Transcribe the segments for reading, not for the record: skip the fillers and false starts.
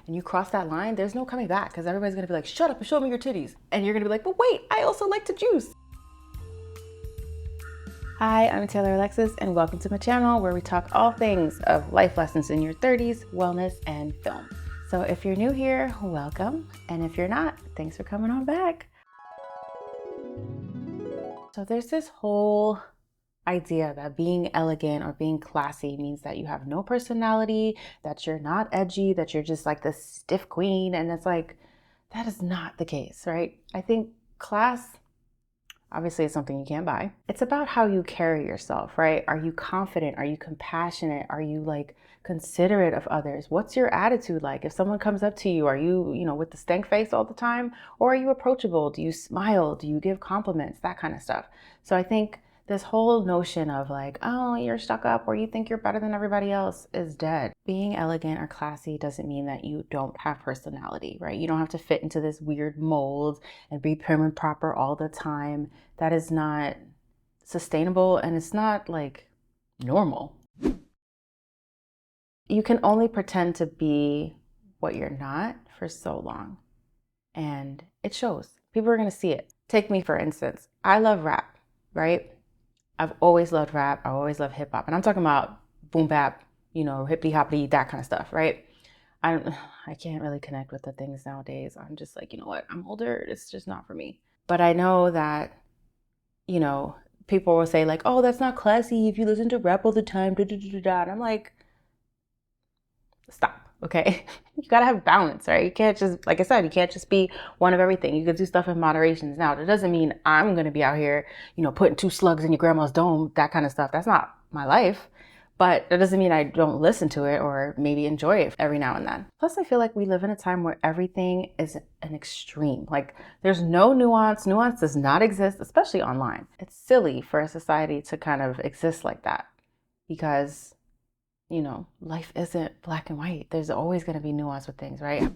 and you cross that line, there's no coming back because everybody's gonna be like, shut up and show me your titties. And you're gonna be like, but wait, I also like to juice. Hi, I'm Taylor-Alexis, and welcome to my channel where we talk all things of life lessons in your 30s, wellness, and film. So if you're new here, welcome. And if you're not, thanks for coming on back. So there's this whole idea that being elegant or being classy means that you have no personality, that you're not edgy, that you're just like this stiff queen. And it's like, that is not the case, right? I think class, obviously, is something you can't buy. It's about how you carry yourself, right? Are you confident? Are you compassionate? Are you like considerate of others? What's your attitude like? If someone comes up to you, are you, with the stank face all the time? Or are you approachable? Do you smile? Do you give compliments? That kind of stuff. So I think this whole notion of like, oh, you're stuck up or you think you're better than everybody else is dead. Being elegant or classy doesn't mean that you don't have personality, right? You don't have to fit into this weird mold and be prim and proper all the time. That is not sustainable and it's not like normal. You can only pretend to be what you're not for so long. And it shows. People are going to see it. Take me, for instance. I love rap, right? I've always loved rap. I always loved hip hop. And I'm talking about boom bap, hippity hoppity, that kind of stuff, right? I can't really connect with the things nowadays. I'm just like, you know what? I'm older. It's just not for me. But I know that, people will say like, oh, that's not classy if you listen to rap all the time. Da, da, da, da, da. And I'm like, stop. Okay. You got to have balance, right? You can't just, like I said, you can't just be one of everything. You can do stuff in moderations. Now, that doesn't mean I'm going to be out here, putting 2 slugs in your grandma's dome, that kind of stuff. That's not my life. But that doesn't mean I don't listen to it or maybe enjoy it every now and then. Plus, I feel like we live in a time where everything is an extreme. Like there's no nuance. Nuance does not exist, especially online. It's silly for a society to kind of exist like that because life isn't black and white. There's always going to be nuance with things, right?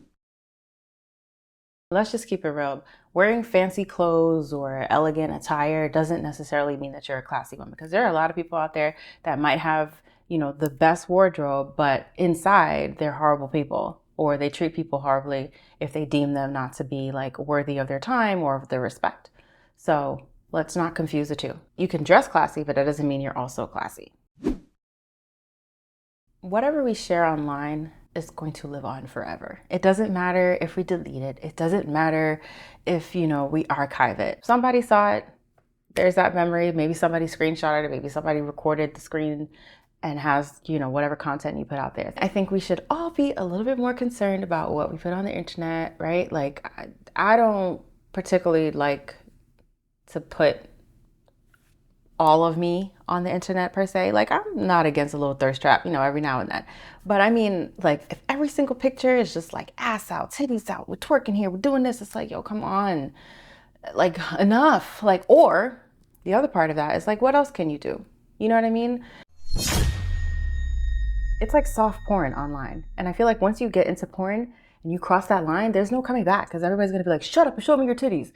Let's just keep it real. Wearing fancy clothes or elegant attire doesn't necessarily mean that you're a classy woman, because there are a lot of people out there that might have, the best wardrobe, but inside they're horrible people, or they treat people horribly if they deem them not to be like worthy of their time or of their respect. So let's not confuse the two. You can dress classy, but that doesn't mean you're also classy. Whatever we share online is going to live on forever. It doesn't matter if we delete it. It doesn't matter if, we archive it. Somebody saw it. There's that memory. Maybe somebody screenshotted it. Maybe somebody recorded the screen and has, whatever content you put out there. I think we should all be a little bit more concerned about what we put on the internet, right? Like, I don't particularly like to put all of me on the internet per se. Like I'm not against a little thirst trap, every now and then. But I mean, like if every single picture is just like ass out, titties out, we're twerking here, we're doing this, it's like, yo, come on. Like enough. Like, or the other part of that is like, what else can you do? You know what I mean? It's like soft porn online. And I feel like once you get into porn and you cross that line, there's no coming back because everybody's gonna be like, shut up and show me your titties.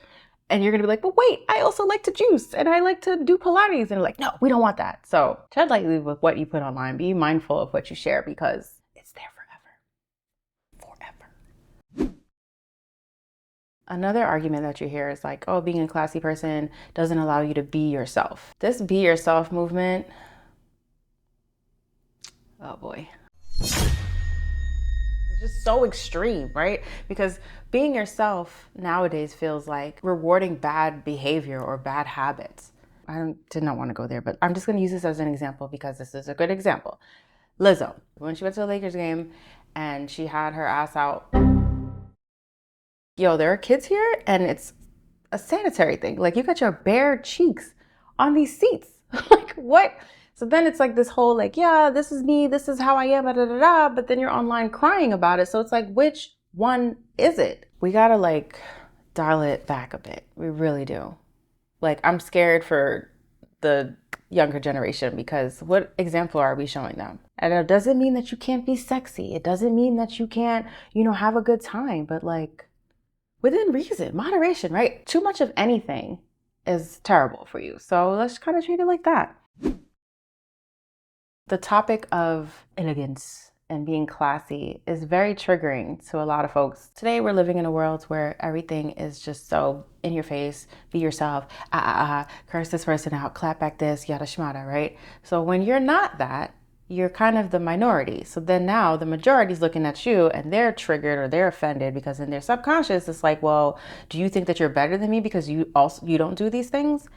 And you're gonna be like, but wait, I also like to juice and I like to do Pilates. And like, no, we don't want that. So tread lightly with what you put online. Be mindful of what you share because it's there forever. Forever. Another argument that you hear is like, oh, being a classy person doesn't allow you to be yourself. This be yourself movement, oh boy. Just so extreme, right? Because being yourself nowadays feels like rewarding bad behavior or bad habits. I did not want to go there, but I'm just going to use this as an example because this is a good example. Lizzo, when she went to the Lakers game and she had her ass out, yo, there are kids here and it's a sanitary thing. Like you got your bare cheeks on these seats. Like what? So then it's like this whole like, yeah, this is me, this is how I am, da, da, da, da, but then you're online crying about it. So it's like, which one is it? We gotta like dial it back a bit. We really do. Like I'm scared for the younger generation because what example are we showing them? And it doesn't mean that you can't be sexy. It doesn't mean that you can't, have a good time, but like within reason, moderation, right? Too much of anything is terrible for you. So let's kind of treat it like that. The topic of elegance and being classy is very triggering to a lot of folks. Today, we're living in a world where everything is just so in your face, be yourself, curse this person out, clap back this, yada shmada, right? So when you're not that, you're kind of the minority. So then now the majority is looking at you and they're triggered or they're offended because in their subconscious, it's like, well, do you think that you're better than me because you don't do these things?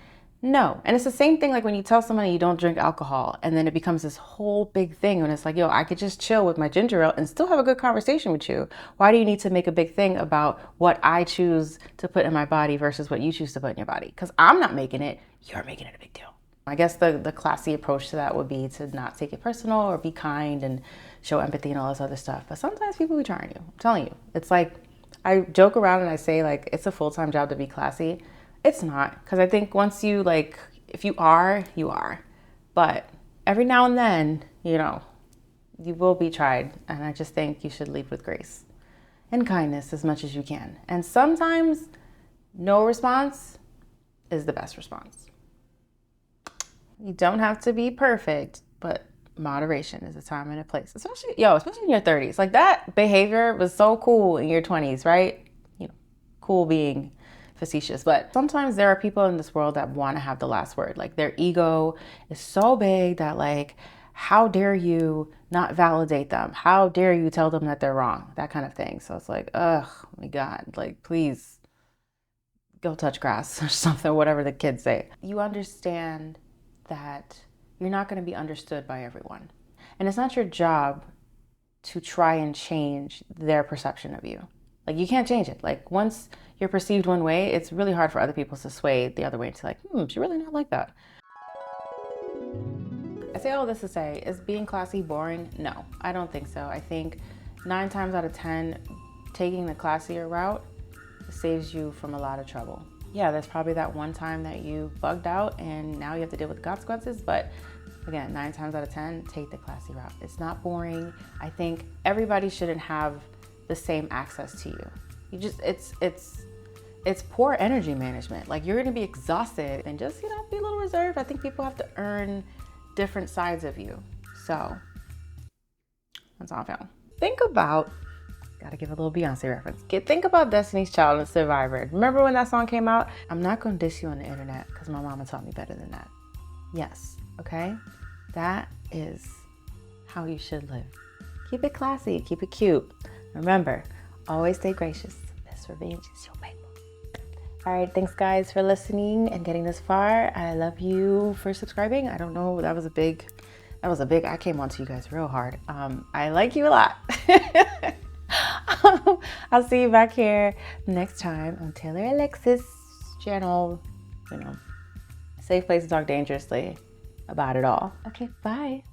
No. And it's the same thing like when you tell somebody you don't drink alcohol and then it becomes this whole big thing when it's like, yo, I could just chill with my ginger ale and still have a good conversation with you. Why do you need to make a big thing about what I choose to put in my body versus what you choose to put in your body? Because I'm not making it, you're making it a big deal. I guess the classy approach to that would be to not take it personal or be kind and show empathy and all this other stuff. But sometimes people be trying you. I'm telling you. It's like, I joke around and I say like, it's a full-time job to be classy. It's not. Because I think once you like, if you are, you are. But every now and then, you know, you will be tried. And I just think you should lead with grace and kindness as much as you can. And sometimes no response is the best response. You don't have to be perfect, but moderation is a time and a place, especially in your 30s. Like that behavior was so cool in your 20s, right? You know, cool being facetious, but sometimes there are people in this world that want to have the last word. Like their ego is so big that like, how dare you not validate them? How dare you tell them that they're wrong? That kind of thing. So it's like, oh my God, like please go touch grass or something, whatever the kids say. You understand that you're not going to be understood by everyone. And it's not your job to try and change their perception of you. Like you can't change it. Like once you're perceived one way, it's really hard for other people to sway the other way to like, she's really not like that. I say all this to say, is being classy boring? No, I don't think so. I think 9 times out of 10, taking the classier route saves you from a lot of trouble. Yeah, there's probably that one time that you bugged out and now you have to deal with the consequences. But again, 9 times out of 10, take the classy route. It's not boring. I think everybody shouldn't have the same access to you. You just, it's poor energy management. Like you're gonna be exhausted and just, be a little reserved. I think people have to earn different sides of you. So that's all I found. Think about, gotta give a little Beyonce reference. Think about Destiny's Child and Survivor. Remember when that song came out? I'm not gonna diss you on the internet because my mama taught me better than that. Yes, okay? That is how you should live. Keep it classy, keep it cute. Remember, always stay gracious. Best revenge is your paper. All right, thanks guys for listening and getting this far. I love you for subscribing. I don't know, that was a big, I came on to you guys real hard. I like you a lot. I'll see you back here next time on Taylor-Alexis channel. Safe place to talk dangerously about it all. Okay, bye.